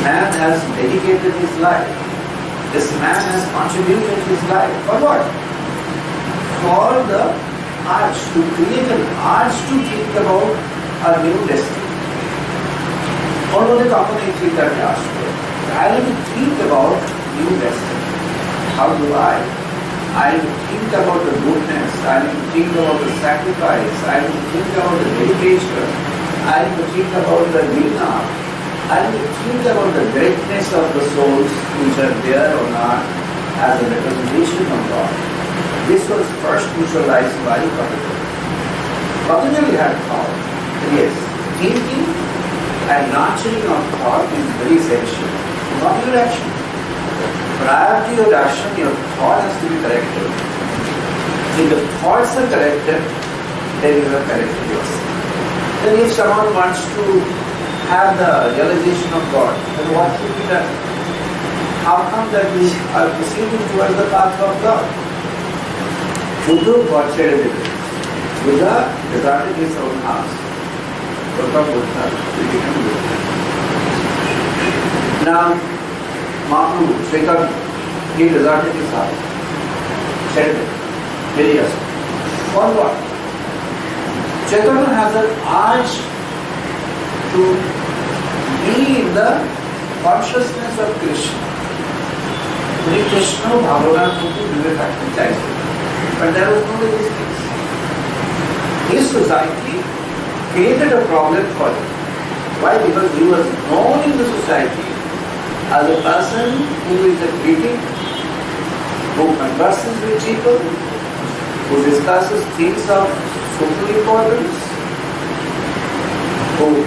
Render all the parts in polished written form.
man has dedicated his life. This man has contributed his life. For what? For the arch, to create an arch to think about a new destiny. Although the company think that arch, I need to think about new destiny. How do I? I need to think about the goodness. I need to think about the sacrifice. I need to think about the dedication. I need to think about the Veena. I need to think about the greatness of the souls which are there or not as a representation of God. This was first visualized by Patanjali. Patanjali had thought that yes, thinking and nurturing of thought is very essential. Not your action. Prior to your action, your thought has to be corrected. If the thoughts are corrected, then you have corrected yourself. Then if someone wants to have the realization of God, then what should be done? How come that we are proceeding towards the path of God? Buddha got rid of it. Buddha deserted his own house. Buddha became Buddha. Now, Mahaprabhu, Chaitanya, he deserted his house. Said it. Very yes. For what? Chaitanya has an urge to be in the consciousness of Krishna. When Krishna Bhagavana Kutu Vivekakti Chaitanya. But there was no resistance. His society created a problem for him. Why? Because he was known in the society as a person who is a critic, who converses with people, who discusses things of social importance, who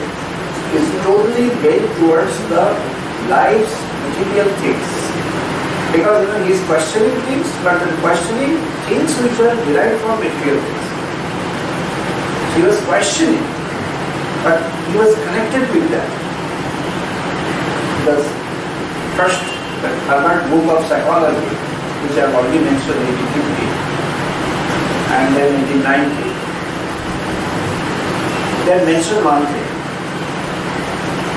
is totally bent towards the life's material things. Because he is questioning things, but questioning things which are derived from material things. He was questioning, but he was connected with that. The first, the third book of psychology, which I have already mentioned, 1850, and then 1890, they mentioned one thing.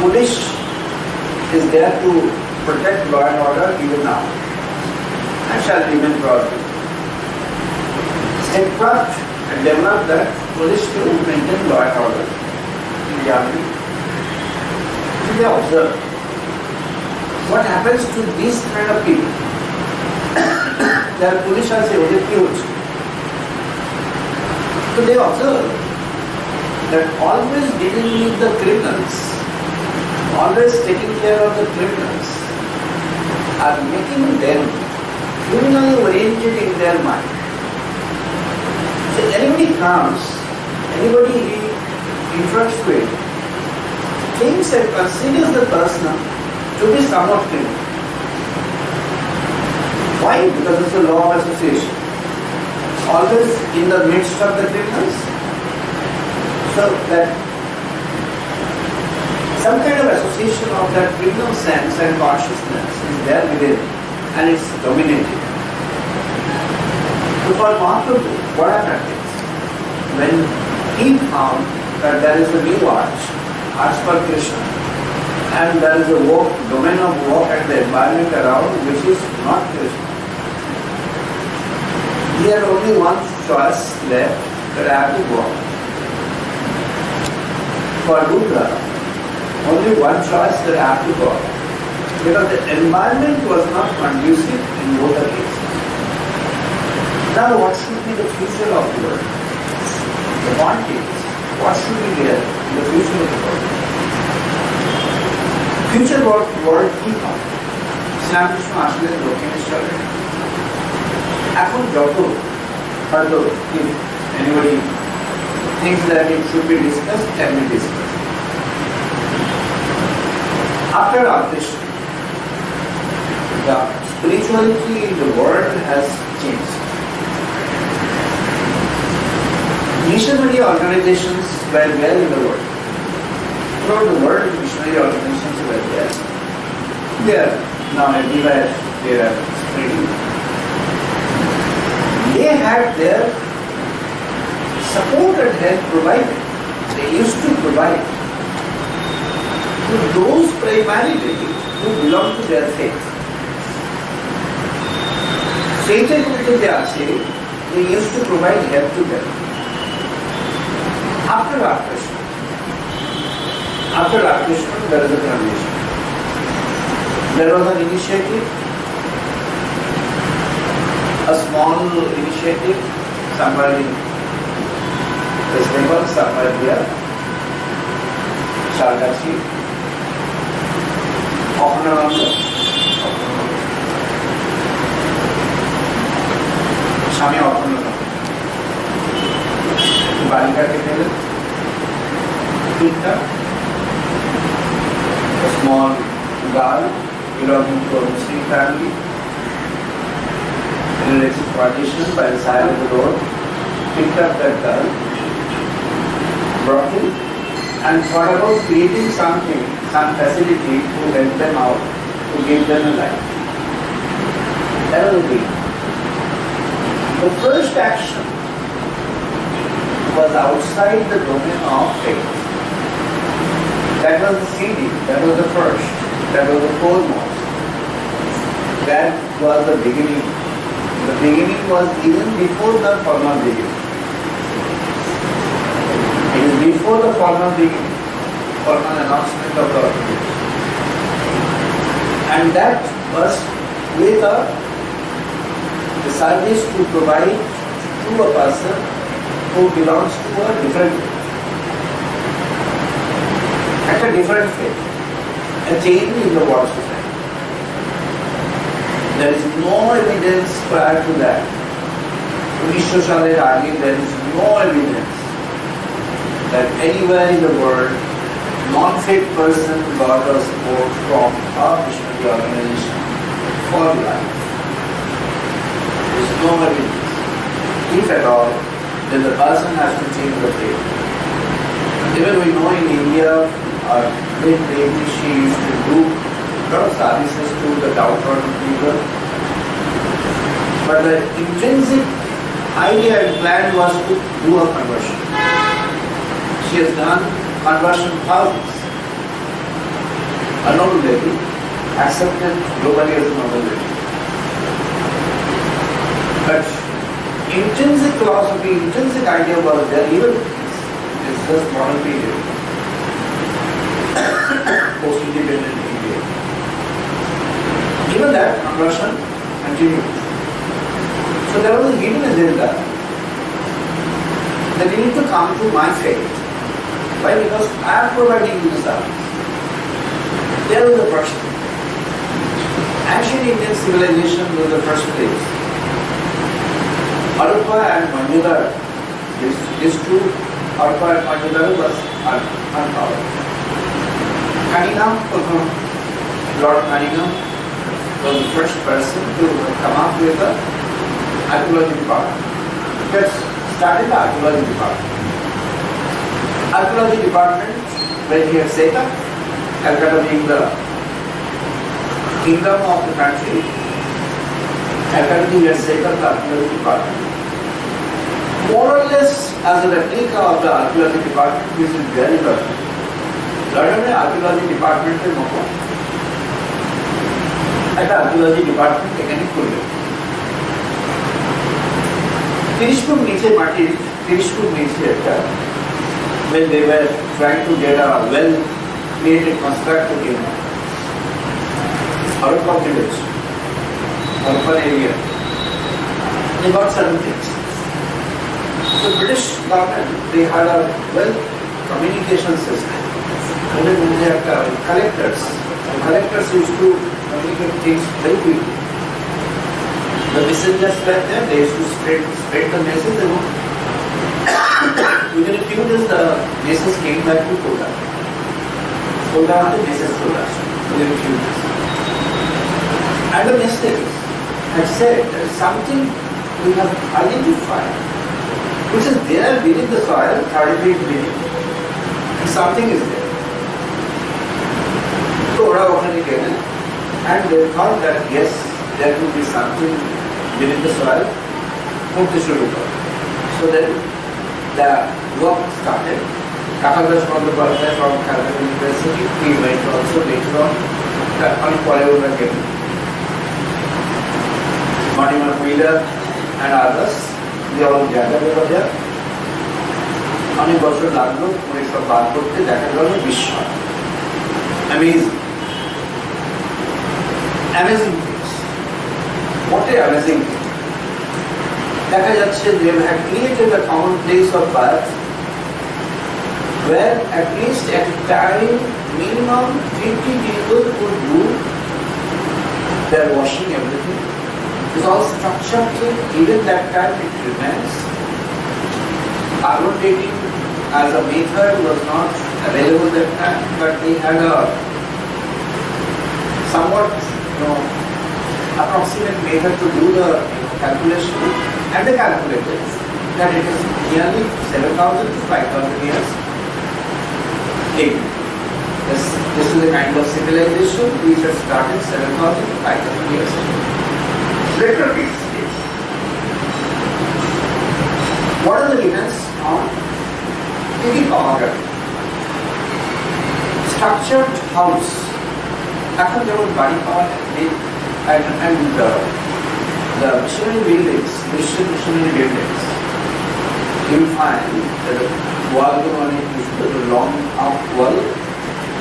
Police is there to protect law and order even now, and shall remain probably. Statecraft and develop that police to maintain law and order in the army. They observe what happens to these kind of people. Their police are say, so they observe that always dealing with the criminals, always taking care of the criminals, are making them criminally oriented in their mind. So anybody comes, anybody he interacts with, thinks and considers the person to be somewhat criminal. Why? Because it's a law of association. Always in the midst of the criminals. So that some kind of association of that criminal sense and consciousness is there within and it's dominating. So for Mahaprabhu, what happened is, when he found that there is a new arch for Krishna, and there is a domain of work and the environment around which is not Krishna, he had only one choice left, that I have to go out. For Buddha, only one choice that I have to go out. Because the environment was not conducive in both the cases. Now what should be the future of the world? The point is, what should be there in the future of the world? Future world কি হবে? শ্রীরামকৃষ্ণ আসলে দক্ষিণেশ্বরে এখন যত হয়তো if anybody thinks that it should be discussed, can be discussed. After our Krishna, the spirituality in the world has changed. Missionary organizations were there in the world. Throughout the world, missionary organizations were there. They are now everywhere, they are spreading. They had their support and help provided. They used to provide. to those primarily who belong to their faith. Faithের মধ্যে যে আছে, they used to provide help to them. After our Krishna, there is a transition. There was an initiative, a small initiative, somewhere in West Bengal, somewhere here, Shardachi, Opanananda, Swami Opanananda, Balika Ketele, Pita, a small girl belonging to a Muslim family, in a religious partition by the side of the road, picked up that girl, brought him, and thought about creating something, some facility to help them out, to give them a life. That was the thing. The first action was outside the domain of faith. That was the seeding, that was the first, that was the foremost. That was the beginning. The beginning was even before the formal beginning. It is before the formal beginning, formal announcement of the beginning. And that was with the service to provide to a person who belongs to a different faith. At a different faith. A change in the world society. There is no evidence prior to that. 1900 সালের আগে there is no evidence that anywhere in the world non-faith person got a support from a missionary organization for life. There is no evidence. If at all, then the person has to change the faith. Even we know in India, great lady, she used to do a lot of services to the downtrodden people. But the intrinsic idea and plan was to do a conversion. She has done conversion thousands. A noble lady, accepted globally as a noble lady. But intrinsic philosophy, intrinsic idea was there even it's just modern period. Post-independent India. Even that conversion continued. So there was a hidden agenda that you need to come to my faith. Why? Because I am providing you the service. There was the first thing. Ancient Indian civilization was the first place. Harappa and Mohenjo-daro, these two, Harappa and Mohenjo-daro was uncovered. Cunningham, Lord Cunningham, was the first person to come up with an archaeology department. Let's start in the archaeology department. Archaeology department, when he had set up, Calcutta being the kingdom of the country, Calcutta he had set up the archaeology department. More or less as a replica of the archaeology department, which is very perfect. লন্ডনের archaeology ডিপার্টমেন্টের মতো একটা archaeology department এখানে খুলবে 30 foot নিচে মাটির 30 foot নিচে একটা when they were trying to get a well created constructed in Harappa village, Harappa area, they got certain things. The British government, they had a well communication system. Even when they had collectors, the collectors used to communicate things very quickly. The messengers were there, they used to spread the message. Within a few days, the message came back to Kolkata. Kolkata, the message told us within a few days. And the message had said there is something we have identified, which is there beneath the soil, 30 feet beneath. And something is there. So, and they thought that yes, there will be something beneath the soil, put this to look. So then the work started. Kakadas Bandapalaya from Calcutta University, he went also later on Bollywood again. Maniman Wheeler and others, they all gathered over there. অনেক বছর লাগলো পুরো সব বার করতে, দেখা গেল বিস্ময়, amazing, amazing things. What a amazing thing! দেখা যাচ্ছে they have created a common place of birth where at least at a time minimum 50 people could do their washing, everything. It's all structured till even that time it remains. Carbon dating as a method was not available that time, but they had a somewhat approximate method to do the calculation, and they calculated that it is nearly 7,000 to 5,000 years. This is the kind of civilization which had started 7,000 to 5,000 years ago. Later it is. What are the events on Tiki Pamagar? Structured house. After there was body power and the missionary buildings, missionary buildings, you will find that the wall is a long out wall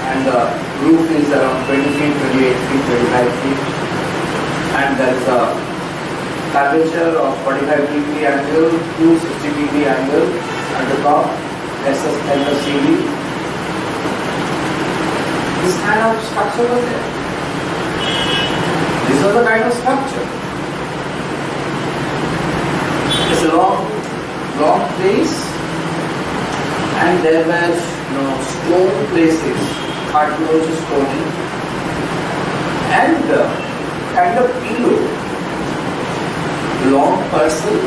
and the roof is around 20 feet, 28 feet, 25 feet, and there is a curvature of 45 degree angle, 260 degree angle at the top, SSLCD. This kind of structure was there. This was the kind of structure. It's a long place, and there were stone places, archaeology stone, and kind of pillow, long person,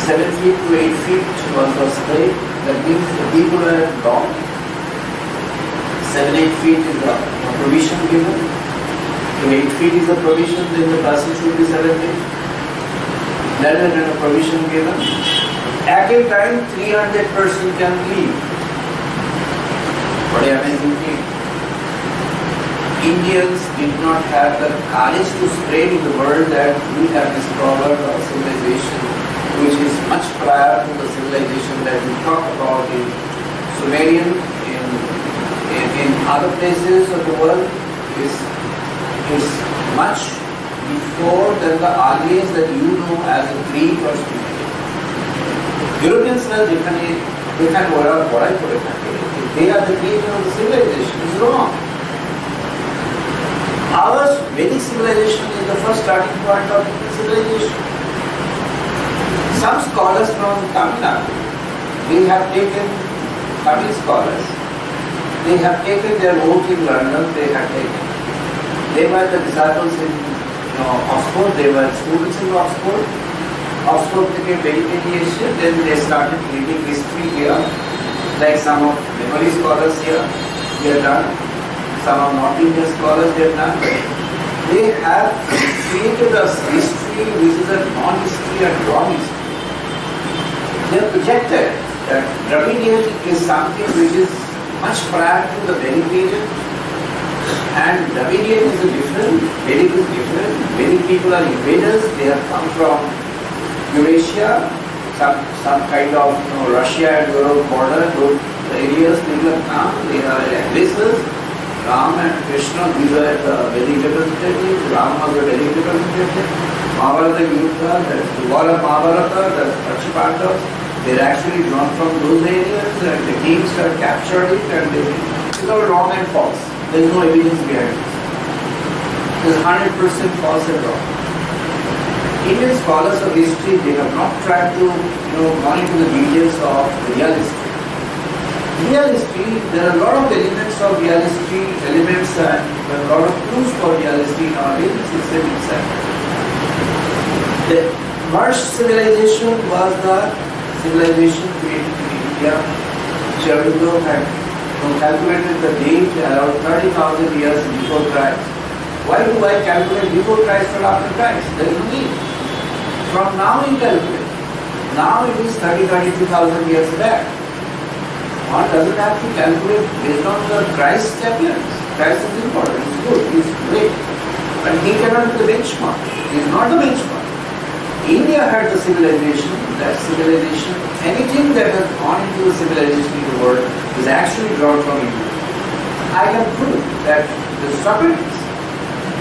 7 feet to 8 feet was the straight. That means the people were long. 7-8 feet is the provision given. If 8 feet is the provision, then the person should be 7 feet. Then when a provision given, at a time 300 person can leave. What an amazing thing. Indians did not have the courage to spread in the world that we have discovered a civilization which is much prior to the civilization that we talk about in Sumerian, in other places of the world, is much before than the earliest that you know as a Greek or Sumerian. Europeans are different. They can what I put it. They are the creator of the civilization. It's wrong. Our Vedic civilization is the first starting point of the civilization. Some scholars from Tamil Nadu, they have taken, Tamil scholars, they have taken their vote in London, they were the disciples in Oxford, they were students in Oxford. Oxford became very Asia, then they started reading history here, like some of memory scholars here, they have done. Some of North Indian scholars they have done. They have created a history which is a non-history and wrong history. They have projected that Dravidian is something which is much prior to the Vedic period, and Dravidian is a different, Vedic is different. Vedic people are invaders, they have come from Eurasia, some kind of Russia and Europe border, those areas people have come, they are aggressors. Ram and Krishna, these are the Vedic representatives. Ram was the Vedic representative. Mahabharata Yuddha, that's the war of Mahabharata, that's Pachipandavas. They're actually drawn from those areas and the kings have captured it and it's all wrong and false. There is no evidence behind it. It is 100% false and wrong. Indian scholars of history, they have not tried to gone into the details of real history. Real history, there are a lot of elements of real history, elements and there are a lot of clues for real history in our Vedic system itself. The first civilization was the civilization created in India. Charuto had calculated the date around 30,000 years before Christ. Why do I calculate before Christ or after Christ? There is no need. From now you calculate. Now it is 32,000 years back. One doesn't have to calculate based on the Christ's appearance. Christ is important, he's good, he's great. But he cannot be the benchmark. He is not the benchmark. India had the civilization, that civilization, anything that has gone into the civilization in the world is actually drawn from India. I can prove that the Socrates,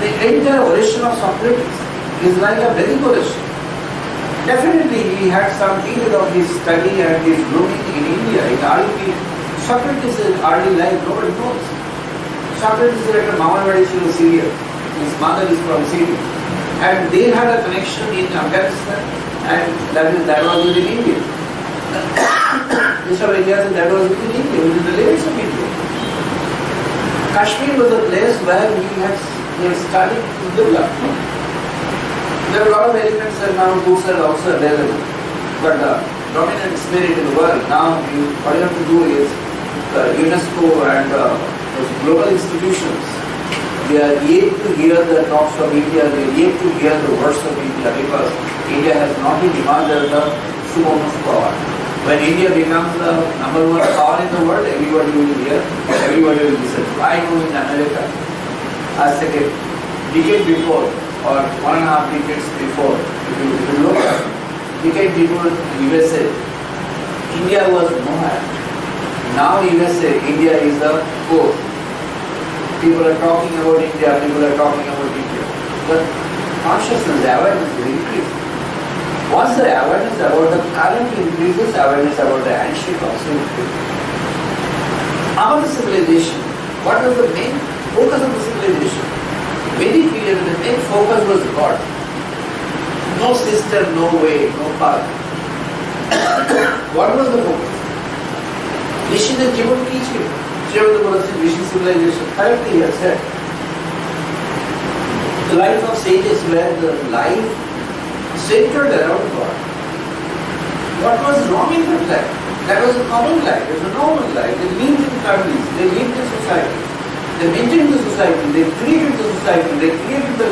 the entire origin of Socrates is like a Vedic origin. Definitely he had some period of his study and his blooming in India, in RP. Socrates' early life, nobody knows. Socrates is like a Maharwadi in Syria. His mother is from Syria. And they had a connection in Afghanistan, and that was within India. Bishop Elias, that was within India, within the limits of India. Kashmir was a place where he had started to develop. There are a lot of elements that now goods are also available. But the dominant spirit in the world, now what you have to do is UNESCO and those global institutions, they are yet to hear the talks of India, they are yet to hear the words of India, because India has not been demanded the supremacist power. When India becomes the number one power in the world, everybody will hear, everybody will listen. I know in America, I said a decade before, or 1.5 decades before, if you look at decade before USA, India was nowhere. Now USA, India is the core. People are talking about India, people are talking about India. The consciousness, the awareness will increase. Once the awareness about the current increases, awareness about the ancient also increases. Our civilization, what was the main focus of the civilization? Vedic period, the main focus was God. No system, no way, no path. What was the focus? Rishi the Jivan teaching. Rishi civilization. Correctly he has said. The life of sages were the life centered around God. What was wrong in that life? That was a common life, it was a normal life. They lived in families, they lived in society. They maintained the society, they created the society, they created the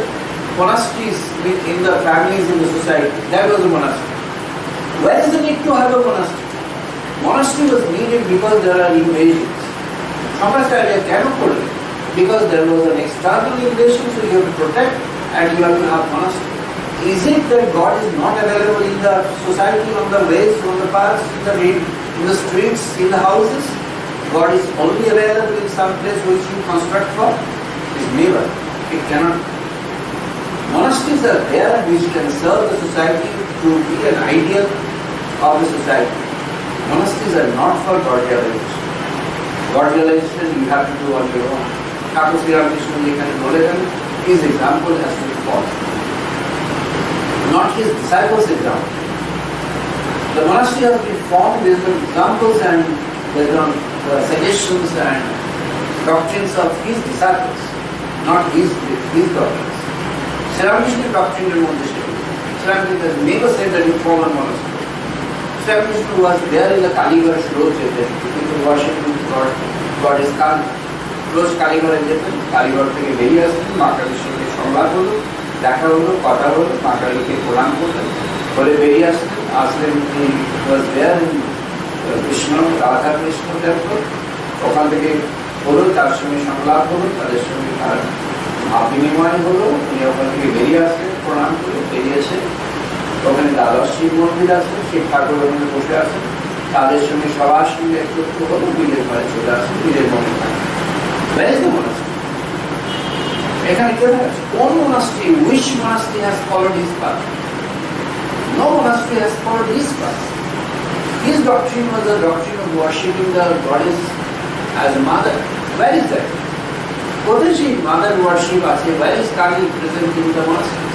monasteries in the families in the society. That was a monastery. Where is the need to have a monastery? Monastery was needed because there are invasions. Samasarya cannot put it because there was an external invasion, so you have to protect and you have to have monastery. Is it that God is not available in the society, on the ways, on the paths, in the streets, in the houses? God is only available in some place which you construct for? It is never. It cannot. Monasteries are there which can serve the society to be an ideal of the society. Monasteries are not for God realization. God realization you have to do on your own. Thakur Sri Ramakrishna, his example has to be followed. Not his disciples' example. The monastery has been formed based on examples and based on the suggestions and doctrines of his disciples, not his doctrines. Sri Ramakrishna's doctrine and monastery. Sri Ramakrishna has never said that you form a monastery. Sri Ramakrishna was there in the Kaligar Rose Chaitanya. People worshiping God is Kali. Rose Kaligar Chaitanya. Kaligar থেকে বেরিয়ে আসলেন, মা কালীর সঙ্গে সংলাপ হলো, দেখা হলো, কথা হলো, মা কালীকে প্রণাম করলেন, বলে বেরিয়ে আসলেন he was there in Krishna, Radha Krishna temple, ওখান থেকে হলো, তার সঙ্গে সংলাপ হলো, তাদের সঙ্গে তার ভাব বিনিময় হলো, উনি ওখান থেকে বেরিয়ে আসলেন, প্রণাম করে বেরিয়ে এসে ওখানে দ্বাদশ শিব মন্দির আছে, শিব ঠাকুর ওখানে বসে আছেন, তাদের সঙ্গে সবার সঙ্গে একত্রিত হলো, বীরের ঘরে চলে আসেন, বীরের মন্দির থাকে। Where is the monastery? এখানে কেউ আছে? কোন monastery, which monastery has followed his path? No monastery has followed his path. His doctrine was a doctrine of worshipping the goddess as a mother. Where is that? কোথায় সেই mother worship আছে? Where is Kali present in the monastery?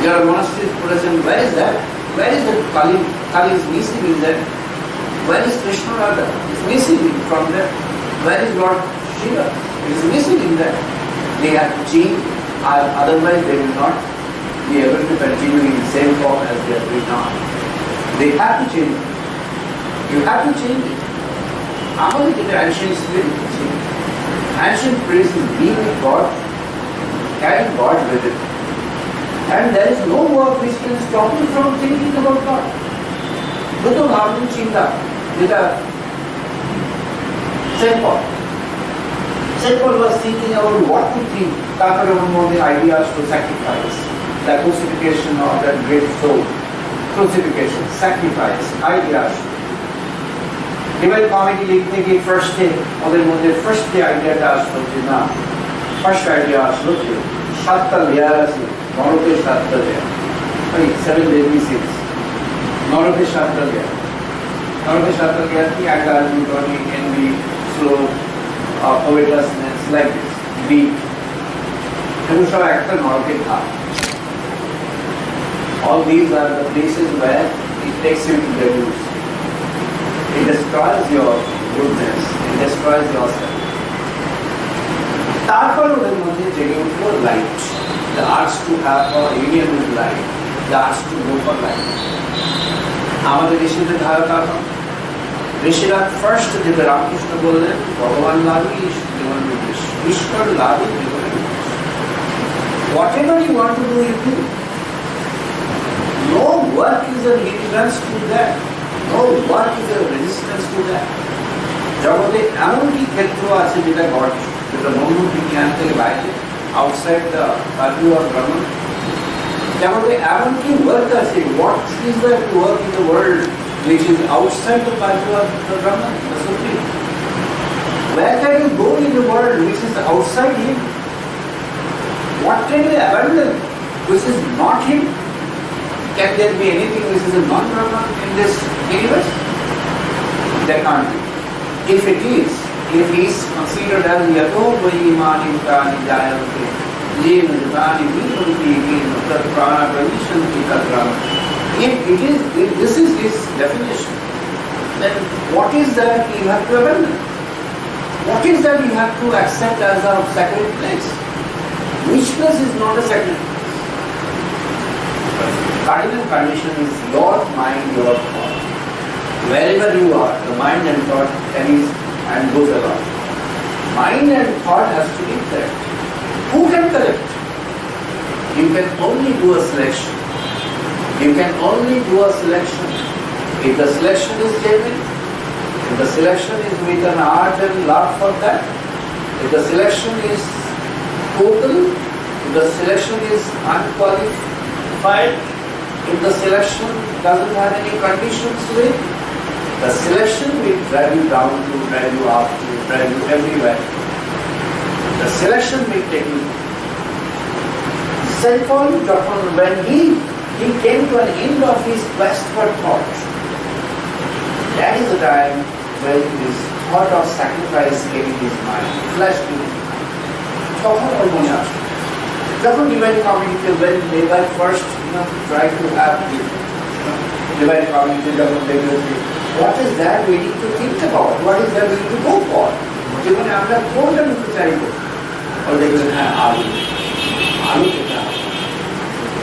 There are monasteries present. Where is that? Where is that Kali? Kali is missing in that. Where is Krishna Radha? It's missing from that. Where is Lord Shiva? It is missing in that. They have to change, otherwise they will not be able to continue in the same form as they are doing now. They have to change it. You have to change it. Among the ancient spirit, ancient priests is being with God, carrying God with it. And there is no work which can stop you from thinking about God. Buddha Bhavani Chinta, with a St. Paul. St. Paul was thinking about what to think, তারপরে ওর মধ্যে ideas to sacrifice, the crucifixion of that great soul, crucifixion, sacrifice, ideas. Divine Comedy লিখতে গিয়ে first day ওদের মধ্যে first day আইডিয়াটা আসলো যে না, ফার্স্ট আইডিয়া আসলো যে 7টা লেয়ার আছে, নরকের 7টা লেয়ার, ওই 7 deadly sins, নরকের 7টা লেয়ার। নরকের 7টা লেয়ার কি? anger, gluttony, envy, sloth, covetousness, like this, greed, এগুলো সব একটা নরকের ধাপ। All these are the places where it takes you to deduce. It destroys your goodness, it destroys yourself. তারপর ওদের মধ্যে জেগে উঠল light, the urge to have a union with light, the urge to go for light. আমাদের ঋষিদের ধারা কারণ ঋষিরা ফার্স্ট যেটা রামকৃষ্ণ বললেন, ভগবান লাভই জীবন বিদেশ, ঈশ্বর লাভই জীবন বিদেশ। Whatever you want to do, you do. No work is a hindrance to that. No work is a resistance to that. জগতে এমন কি ক্ষেত্র আছে যেটা গড, যেটা মন বিজ্ঞান থেকে বাইরে, outside the purview of Brahman? জগতে এমন কি ওয়ার্ক আছে, what is the work in the world which is outside the purview of the Brahman, the Supreme? Where can you go in the world which is outside him? What can you abandon which is not him? Can there be anything which is a non-Brahman in this universe? There can't be. If it is, if he is considered as yato vaimani prani jayante, jena jatani vivanti gena tat prana pravishanti tat brahma. If it is, if this is his definition, then what is that you have to abandon? What is that you have to accept as a sacred place? Which place is not a sacred place? Cardinal condition is your mind, your thought. Wherever you are, the mind and thought carries and goes along. Mind and thought has to be correct. Who can correct? You can only do a selection. You can only do a selection. If the selection is genuine, if the selection is with an art and love for that, if the selection is total, if the selection is unqualified, if the selection doesn't have any conditions to it, the selection will drive you down to, drive you up to, drive you everywhere. The selection will take you. St. Paul, when he came to an end of his quest for thought, that is the time when this thought of sacrifice came in his mind, flashed in his mind. তখন ওর মনে আসে, যখন divine community when they were first try to have divine community যখন দেখলো যে what is that we need to think about, what is that we need to go for, জীবনে আমরা কোনটা নিতে চাইবো, ও দেখলেন হ্যাঁ আলু খেতে হবে।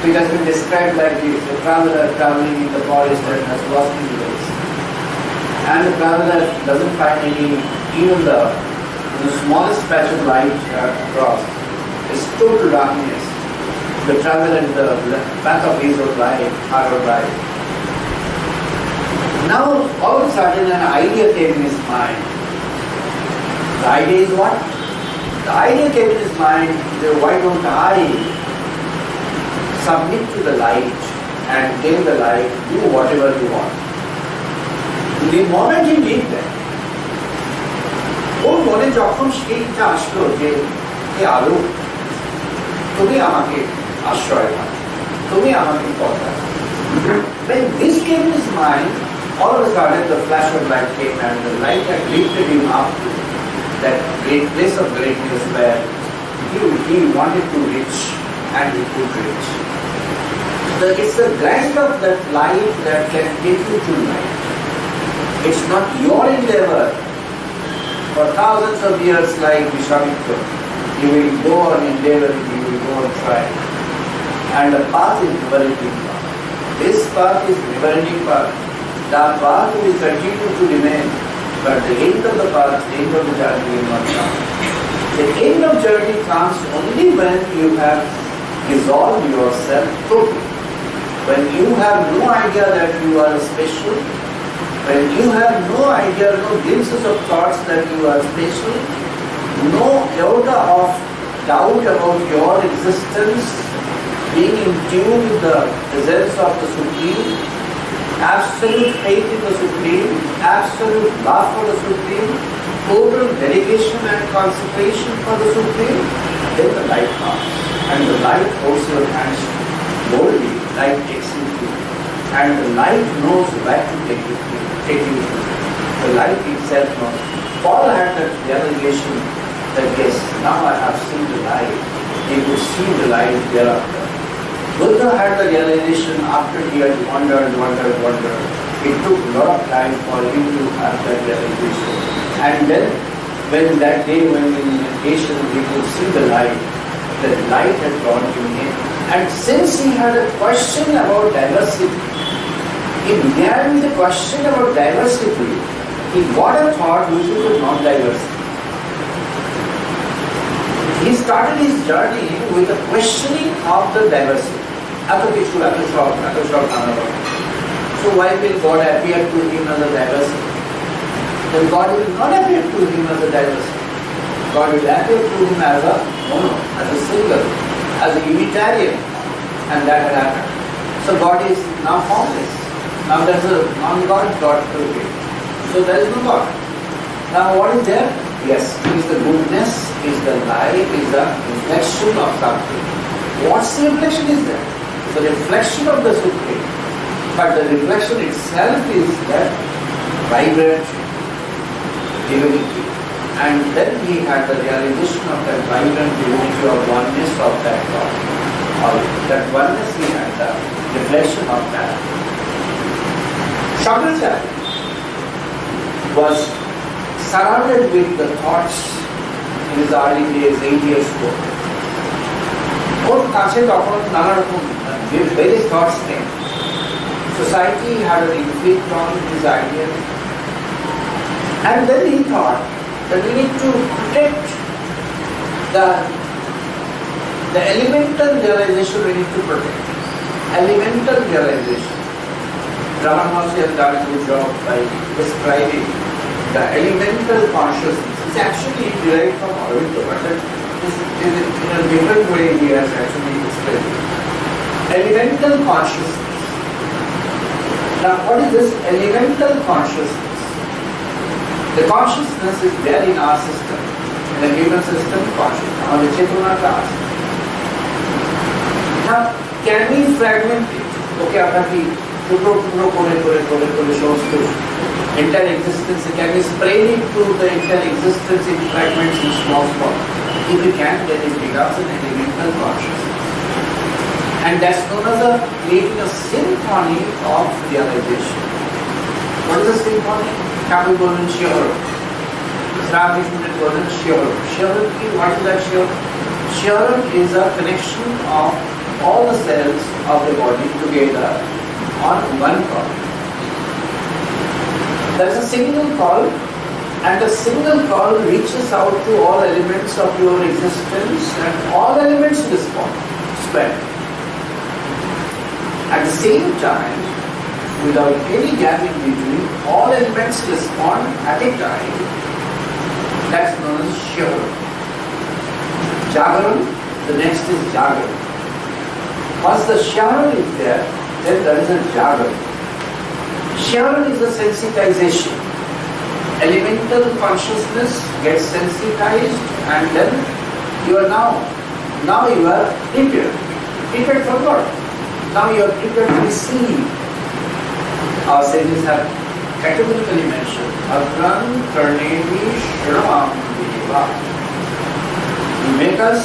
It has been described like this: a traveler traveling in the forest and has lost his ways, and the traveler doesn't find even the smallest patch of light across. It's total darkness. The traveler in the path of his own life, our own life. Now, all of a sudden, an idea came in his mind. The idea is what? The idea came in his mind that why don't I submit to the light and give the light, do whatever you want. The moment he did that, ওর মনে যখন সেইটা আসলো যে হে আলো, তুমি আমাকে আশ্রয় দাও, তুমি আমাকে কথা। When this came in his mind, all of a sudden the flash of light came and the light had lifted him up to that great place of greatness where he wanted to reach and he could reach. It's the grant of that light that can take you to light. It's not your endeavor. For thousands of years, like Vishwamitra, you will go on endeavoring, you will go on trying. And the path is never-ending path. This path is never-ending path. The path will continue to remain, but the end of the path, the end of the journey will not come. The end of journey comes only when you have dissolved yourself totally. When you have no idea that you are special, When you have no idea, no glimpses of thoughts that you are special, no iota of doubt about your existence, being in tune with the presence of the Supreme, absolute faith in the Supreme, absolute love for the Supreme, total dedication and consecration for the Supreme, then the light comes. And the light holds your hands boldly, light takes you to. And the light knows where to take you to. The light itself knows. Paul had that realization that yes, now I have seen the light. He could see the light thereafter. Buddha had the realization after he had wandered. It took a lot of time for him to have that realization. And then, when that day, when in meditation he could see the light had drawn him in. And since he had a question about diversity, he began with a question about diversity. He got a thought which was not diversity. He started his journey with a questioning of the diversity. So why will God appear to him as a diversity? Then God will not appear to him as a diversity. God will appear to him as a mono, as a single, as a Unitarian. And that had happened. So God is now formless. Now there is a non-God God to it. So there is no God. Now what is there? Yes, is the goodness, is the light, is the reflection of something. What's the reflection is there? The reflection of the Supreme. But the reflection itself is that vibrant divinity. And then he had the realization of that vibrant divinity of oneness of that God. Or that oneness he had the reflection of that. Shankaracharya was surrounded with the thoughts in his early days, 8 years ago. ওর কাছে তখন নানা রকম various thoughts came. Society had an influence on his ideas. And then he thought that we need to protect the elemental realization we need to protect. Elemental realization. Raman Mahasi has done a good job by describing the elemental consciousness. It's actually derived from Aurobindo, but that is in a different way he has actually explained it. Elemental consciousness. Now what is this elemental consciousness? The consciousness is there in our system, in the human system, consciousness, or the Chetana class. Now, can we fragment it? Okay, apparently, shows to entire existence, can we spread it to the entire existence in fragments in small. If we can, then it becomes an elemental consciousness. And that's known as creating a symphony of realization. What is a symphony? Thakur Golden Shivaram. Ramakrishna Golden Shivaram. Shivaram, what is that Shivaram? Shivaram is a connection of all the cells of the body together on one call. There is a single call, and the single call reaches out to all elements of your existence, and all elements respond, spread. At the same time, without any gap in between, all elements respond at a time. That's known as Shivaram. Jagaram, the next is Jagaram. Once the Shivaram is there, then there is a Jagaram. Shivaram is a sensitization. Elemental consciousness gets sensitized, and then you are now you are prepared. Prepared for what? Now you are prepared to receive. Our sages have categorically mentioned, Adran Karnevi Shravam Deva. You make us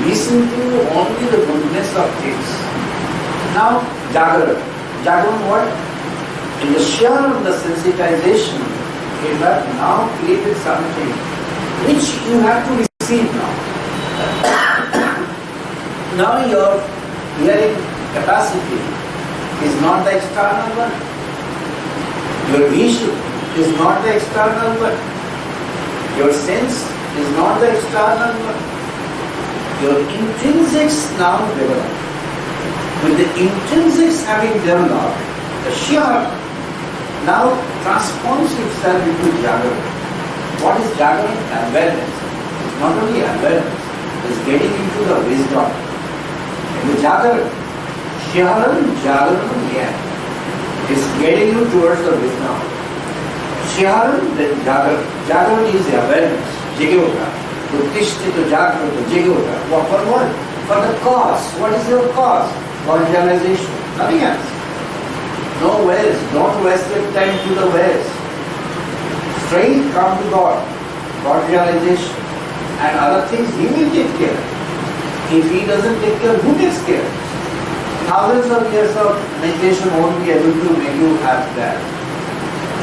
listen to only the goodness of things. Now, Jagaram. Jagaram what? In the share of the sensitization, you have now created something which you have to receive now. Now your hearing capacity is not the external one. Your vision is not the external one. Your sense is not the external one. Your intrinsics now develop. With the intrinsics having developed, the sheer now transforms itself into Jagaran. What is Jagaran? Awareness. It's not only awareness, it's getting into the wisdom. In the Jagaran, Shiharan Jagaran Gyan is getting you towards the wisdom. Shiharan, then Jagaran. Jagaran is the awareness. Jigota. Uttishthita Jagrata Jigota. What for what? For the cause. What is your cause? For realization. Nothing else. No ways. Don't waste your time to the ways. Straight come to God. God realization. And other things He will take care. If He doesn't take care, who takes care? Thousands of years of meditation won't be able to make you have that.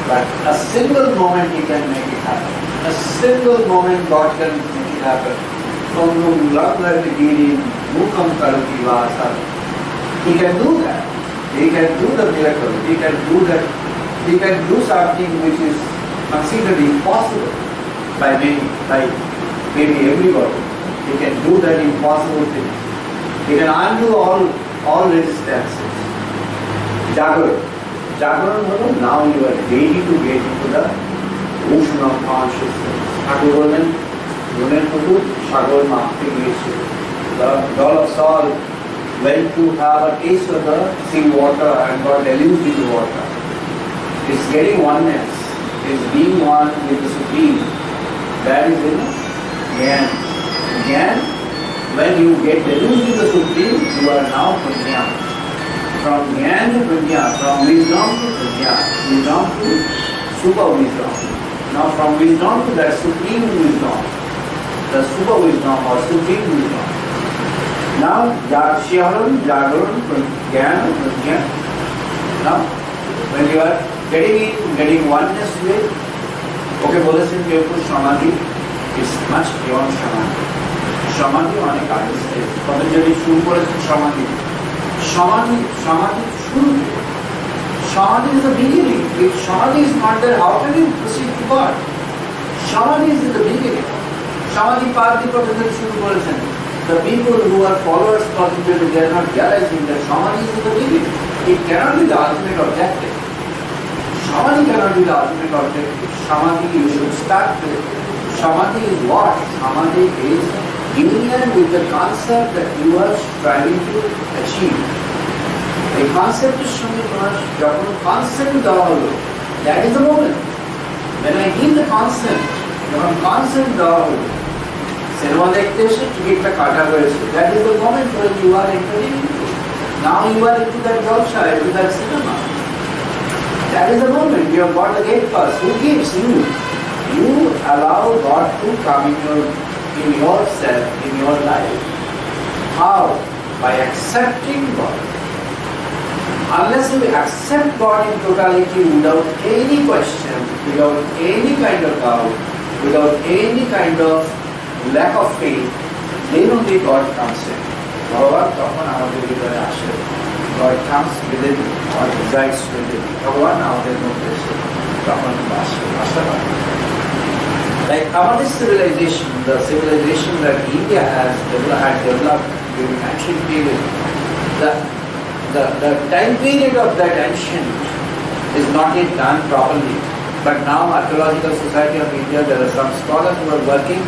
But a single moment He can make it happen. A single moment God can make it happen. From Giri, Mukam Karati Vasa. He can do that. He can do the miracle. He can do that. He can do something which is considered impossible by many, by maybe everybody. He can do that impossible thing. He can undo all resistances. Jagaran. Jagaran means now you are ready to get into the ocean of consciousness. ঠাকুর বললেন মনের পুকুর সাগর মাপতে গিয়েছে. The doll of Saul went to have a taste of the sea water and got deluged into water. It's getting oneness. It's being one with the Supreme. That is in Gyan. Gyan, when you get deluged in the Supreme, you are now Prajna. From Gyan to Prajna, from wisdom to Prajna, wisdom to super wisdom. Now from wisdom to that Supreme wisdom, the super wisdom or Supreme wisdom. Now, Shiharan, Jagaran, Gyan, Prajna. Now, when you are getting oneness with, okay, বলেছেন কেউ সমাধি, it's much beyond সমাধি. সমাধি অনেক আগে stage. Patanjali শুরু করেছেন সমাধি. সমাধি শুরু. Samadhi is the beginning. If Samadhi is not there, how can you proceed to God? Samadhi is the beginning. Samadhi Parthi Patanjali শুরু করেছেন. The people who are followers of Patanjali, they are not realizing that Samadhi is the beginning. It cannot be the ultimate objective. Samadhi cannot be the ultimate objective. Samadhi you should start with. Samadhi is what? Samadhi is union with the concept that you are striving to achieve. এই কনসেপ্টের সঙ্গে তোমার যখন concept দেওয়া হলো, that is the moment when I give the concept, যখন concept দেওয়া হলো, cinema দেখতে এসে টিকিটটা কাটা হয়েছে, that is the moment when you are entering into. Now you are into that jalsa, into that cinema. That is the moment you have got the gate pass. Who gives you? You allow God to come in yourself, in your life. How? By accepting God. Unless you accept God in totality without any question, without any kind of doubt, without any kind of lack of faith, then only God comes in. Bhagavan তখন আমাদের ভিতরে আসে. God comes within or resides within. ভগবান আমাদের মধ্যে এসে তখন আসতে পারে. Like our civilization, the civilization that India had developed during ancient period, the time period of that ancient is not yet done properly. But now Archaeological Society of India, there are some scholars who are working.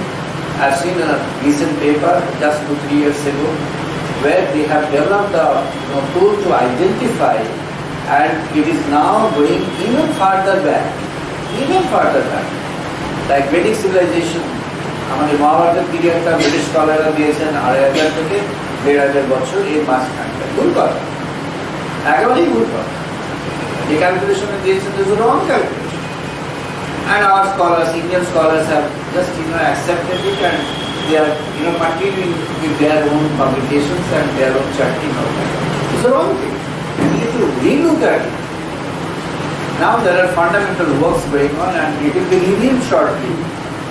I've seen a recent paper just 2-3 years ago where they have developed a tool to identify, and it is now going even further back. Like Vedic civilization, আমাদের মহাভারতের পিরিয়ডটা British স্কলাররা দিয়েছেন 2500 থেকে 1500 বছর এর মাঝখানটা। ভুল কথা, একেবারেই ভুল কথা। যে ক্যালকুলেশনে দিয়েছেন is a wrong calculation. And our scholars, Indian scholars have just accepted it, and they are continuing with their own publications and their own charting of that. It's a wrong thing. You need to relook at it. Now there are fundamental works going on, and it will be revealed shortly.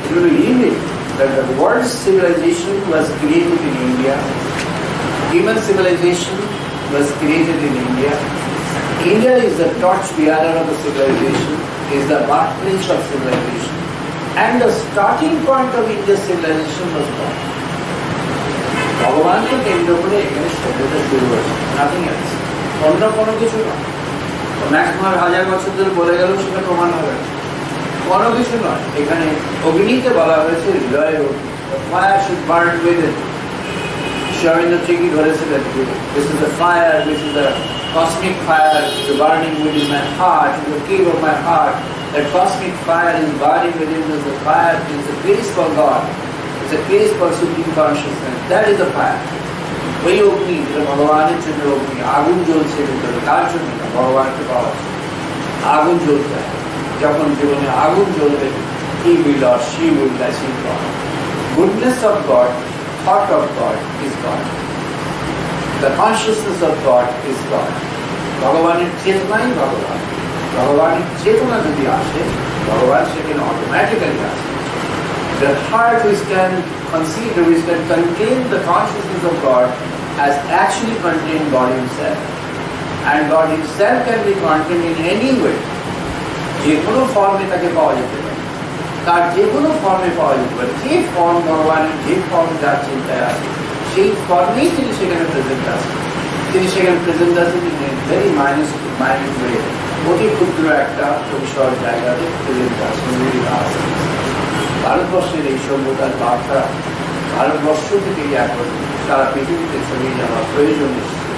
It will be revealed that the world's civilization was created in India. Human civilization was created in India. India is the torch bearer of the civilization, is the birthplace of civilization. And the starting point of India's civilization was God. ভগবানকে কেন্দ্র করে এখানে সভ্যতা শুরু হয়েছে, nothing else. অন্য কোনো কিছু না। ম্যাক্সিমাম 1000 বছর ধরে বলে গেল সেটা প্রমাণ হবে কোনো কিছু নয়। এখানে অগ্নিতে বলা হয়েছে হৃদয়ের অগ্নি, fire should burn within. Shavindra Chiki ধরেছিলেন, this is the fire, this is the cosmic fire, is burning within my heart, in the cave of my heart. That cosmic fire is burning within us. The fire is a place for God. It's a place for supreme consciousness. That is the fire. ওই অগ্নি যেটা ভগবানের জন্য অগ্নি, আগুন জ্বলছে ভিতরে, তার জন্য না, ভগবানকে পাওয়া যায়। আগুন জ্বলতে হয়, যখন জীবনে আগুন জ্বলবে, he will or she will achieve God. Goodness of God, thought of God is God. The consciousness of God is God. ভগবানের চেতনাই ভগবান। ভগবানের চেতনা যদি আসে, ভগবান সেখানে অটোমেটিক্যালি আসে। The heart which can consider, which can contain the consciousness of God has actually contained God Himself. And God Himself can be contained in any way. যে কোনো ফর্মে তাকে পাওয়া যেতে পারে, তার যে কোনো ফর্মে পাওয়া যেতে পারে। যে ফর্ম ভগবানের, যে ফর্ম যার চিন্তায় আছে, সেই ফর্মেই তিনি সেখানে প্রেজেন্ট আছেন। তিনি সেখানে প্রেজেন্ট আছেন ভেরি মাইনিউট ওয়ে, অতি ক্ষুদ্র একটা পরিসর জায়গাতে প্রেজেন্ট আছেন। ভারতবর্ষের এই সভ্যতার বার্তা ভারতবর্ষ থেকে এখন সারা পৃথিবীতে ছড়িয়ে যাওয়া প্রয়োজন এসেছে।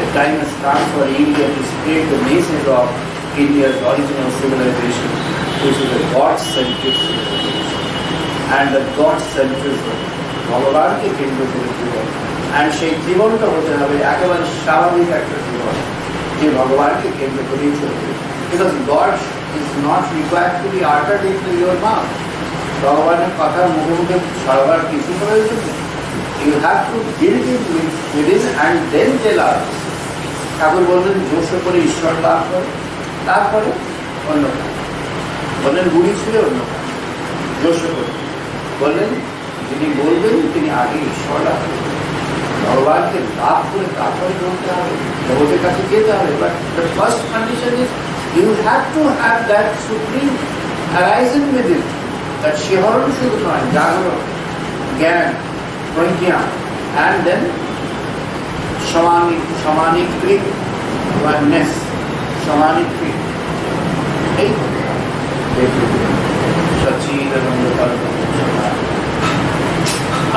The time has come for India to spread the message of India's original civilization, which is a God-centric civilization. And the God-centrism, ভগবানকে কেন্দ্র করে জীবন, and সেই জীবনটা হতে হবে একেবারে স্বাভাবিক একটা জীবন, যে ভগবানকে কেন্দ্র করেই চলবে। Because God is not required to be uttered into your mouth. ভগবানের কথা মুখে মুখে সবার কিছু প্রয়োজন নেই। You have to build it within and then tell others. ঠাকুর বললেন জোশ করে ঈশ্বর লাভ করে, তারপরে অন্য কাজ বললেন, বুড়ি ছিল অন্য কাজ জোশ করে বললেন, যিনি বলবেন তিনি আগে ঈশ্বর লাভ করবেন, ভগবানকে লাভ করে তারপরে বলতে হবে, জগতের কাছে যেতে হবে। But the first condition is you have to have that supreme arising within, that শিহরণ শুধু নয়, জাগরণ, জ্ঞান, প্রজ্ঞা, অ্যান্ড দেন সমানীকৃত ওয়াননেস, সমানীকৃত। এই সচ্চিদানন্দ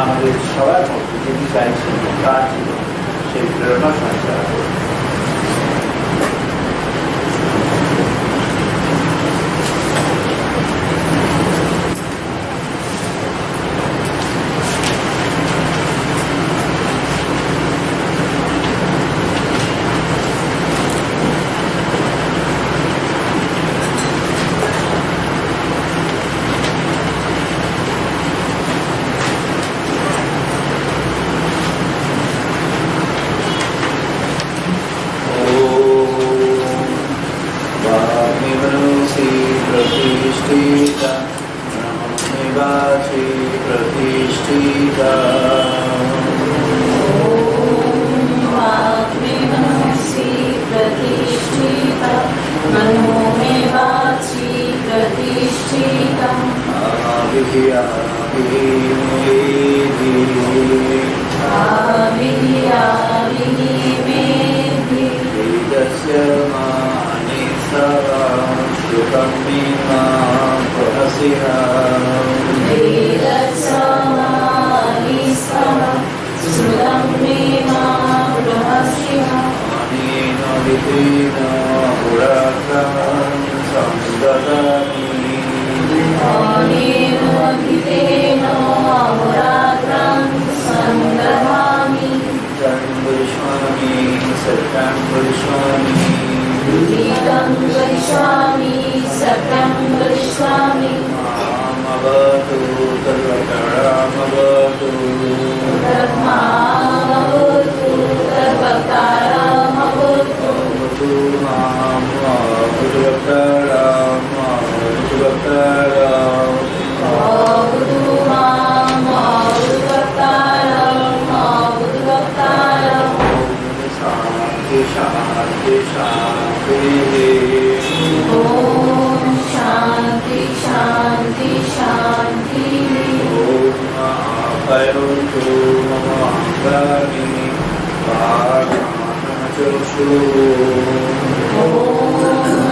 আমাদের সবার মধ্যে যেটি চাইছে তার জীবন, সেই প্রেরণা সঞ্চার করবে।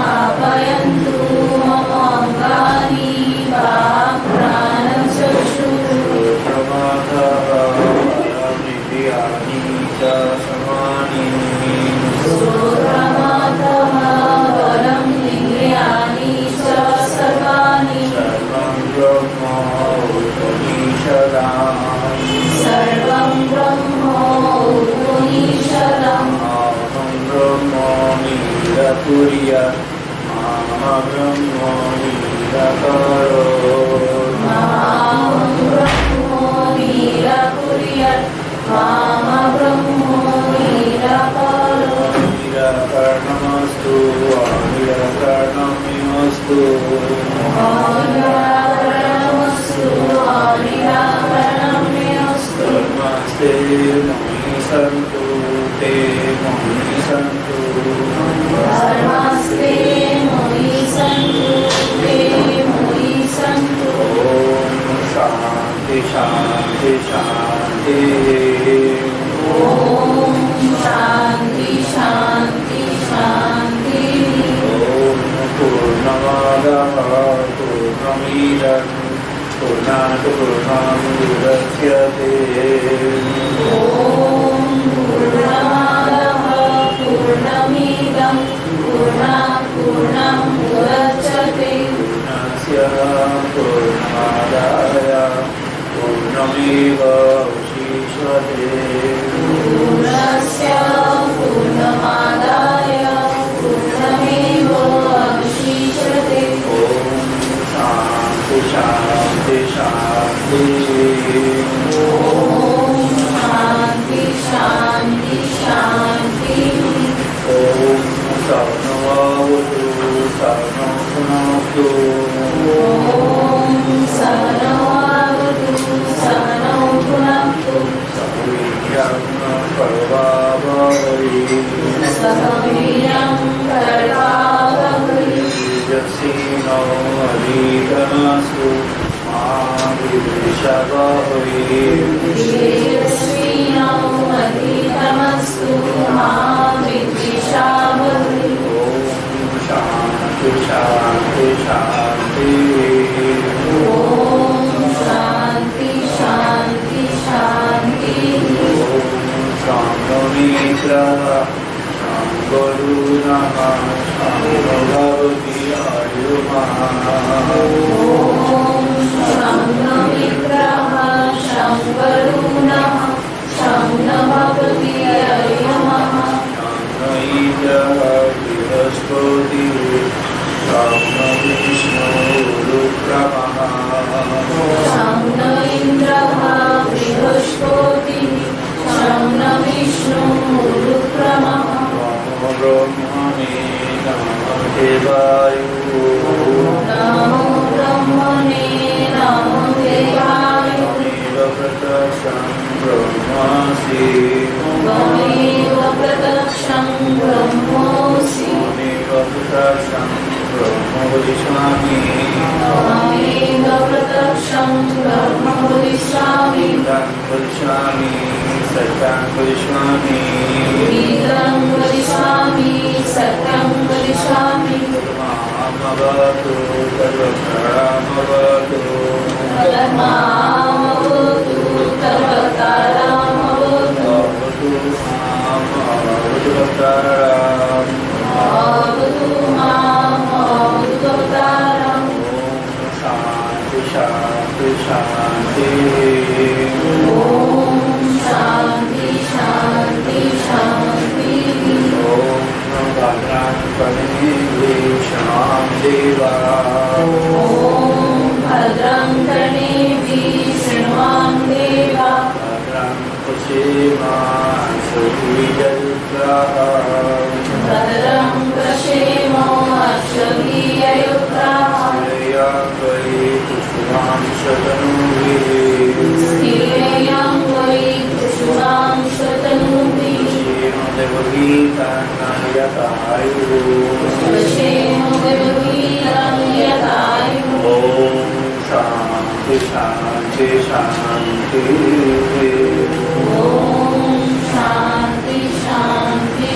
आपयन्तु मम अङ्गानि वाक्प्राणचक्षुः श्रोत्रमाथः बलम् इन्द्रियाणि च सर्वाणि सर्वं ब्रह्मोपनिषदम् निराकरणमस्तु निराकरणमस्तु नमस्ते मयि सन्तु ते मयि सन्तु नमस्ते मयि सन्तु ते मयि सन्तु ॐ शान्ति शान्ति शान्ति ॐ शान्ति शान्ति शान्ति ॐ पूर्णमादः पूर्णमिदं पूर्णात् पूर्णमुदच्यते ॐ पूर्णमादः पूर्णमिदं पूर्णात् पूर्णमुदच्यते पूर्णस्य पूर्णमादाय पूर्णमेवावशिष्यते पूर्णस्य पूर्णमादाय पूर्णमेवावशिष्यते ॐ शान्ति शान्ति शान्ति ॐ शान्ति शान्ति शान्ति ॐ सौनमवतु सौनो पुनस्तु ॐ सहनवतु सहनौ भुनक्तु सवीर्यं कर्वावहै सह वीर्यं कर्वावहै तेजस्विनो अधीतमस्तु मा विद्विषावहै तेजस्विनावधीतमस्तु मा विद्विषावहै ॐ शान्ति शान्ति शान्ति ॐ शान्ति शान्ति शान्ति ॐ शान्तमित्रः शान्तवरुणः शान्तभवति आयुः शङ्खमित्रः शङ्करुणः शङ्खभवति अयमः शान्तैन्द्रः बृहस्पतिः शान्तविष्णुरुक्रमः शङ्ख इन्द्रः बृहस्पतिः शङ्खविष्णुरुक्रमः ब्रह्मणे नमः देवायुः नमो ब्रह्मणे नमो देवाय त्वमेव प्रत्यक्षं ब्रह्मासि त्वमेव प्रत्यक्षं ब्रह्मोऽसि त्वमेव प्रत्यक्षं ब्रह्म वदिष्यामि त्वमेव प्रत्यक्षं ब्रह्म वदिष्यामि सत्यं वदिष्यामि वेदं वदिष्यामि सत्यं वदिष्यामि मामवतु तद्वक्तारमवतु तन्मामवतु तवतारामवतु भवतु मामवतु वक्तारम् अवतु मामवतु तवतारम् ॐ शान्ति शान्ति शान्ति ॐ शान्ति शान्ति शान्ति ॐ भद्रां कर्णेभिः देवा ॐ भद्रं कर्णेभिः शृण्वां देवा भद्रं पश्येमाशुभिर्यजुत्राः भद्रं पश्येमाशुभिर्यजुत्राः श्रेयां वै पुष्पांशतनुभिः स्थिरेयं वै पुष्पांशतनुभिः क्षेमदेवगीतानायतायुः क्षेमदेवगीतं यदायुः ॐ शान्ति शान्ति शान्ति ॐ शान्ति शान्ति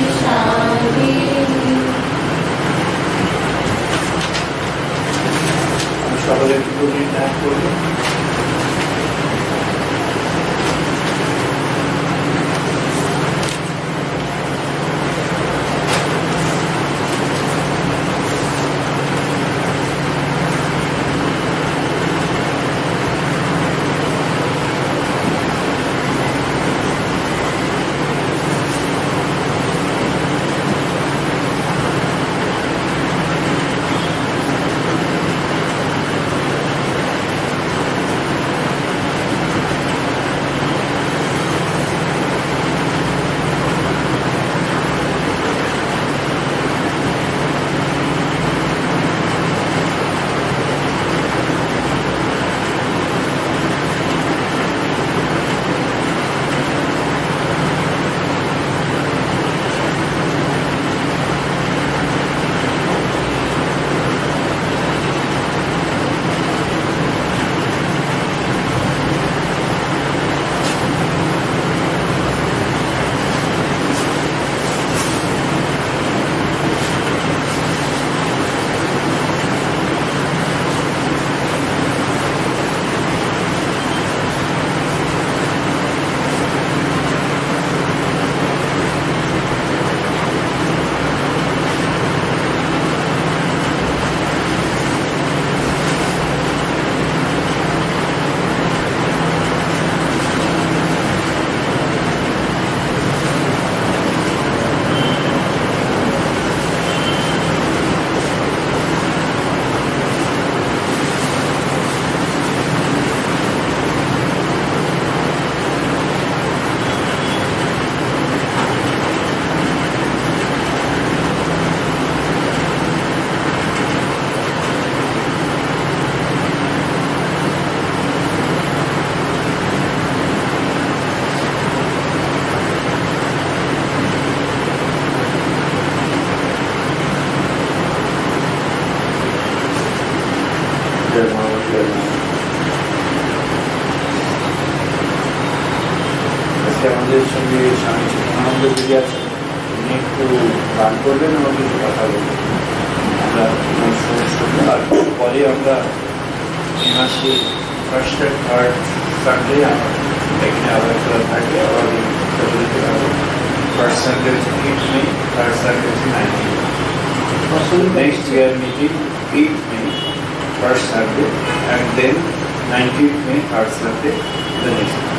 আমাদের সঙ্গে স্বামী চিত্তানন্দ দিদি আছেন, উনি একটু গান করবেন এবং কিছু কথা বলবেন। আমরা শুনবো, আর পরে আমরা এই মাসে ফার্স্ট অ্যান্ড থার্ড সানডে আমার এখানে আবার খোলা থাকে, আবার প্রচলিত হবে। ফার্স্ট সানডে হচ্ছে 8 মে, থার্ড সানডে হচ্ছে 19 মে। Next we are meeting 8th May, first Sunday, and then 19th May, third Sunday, the next.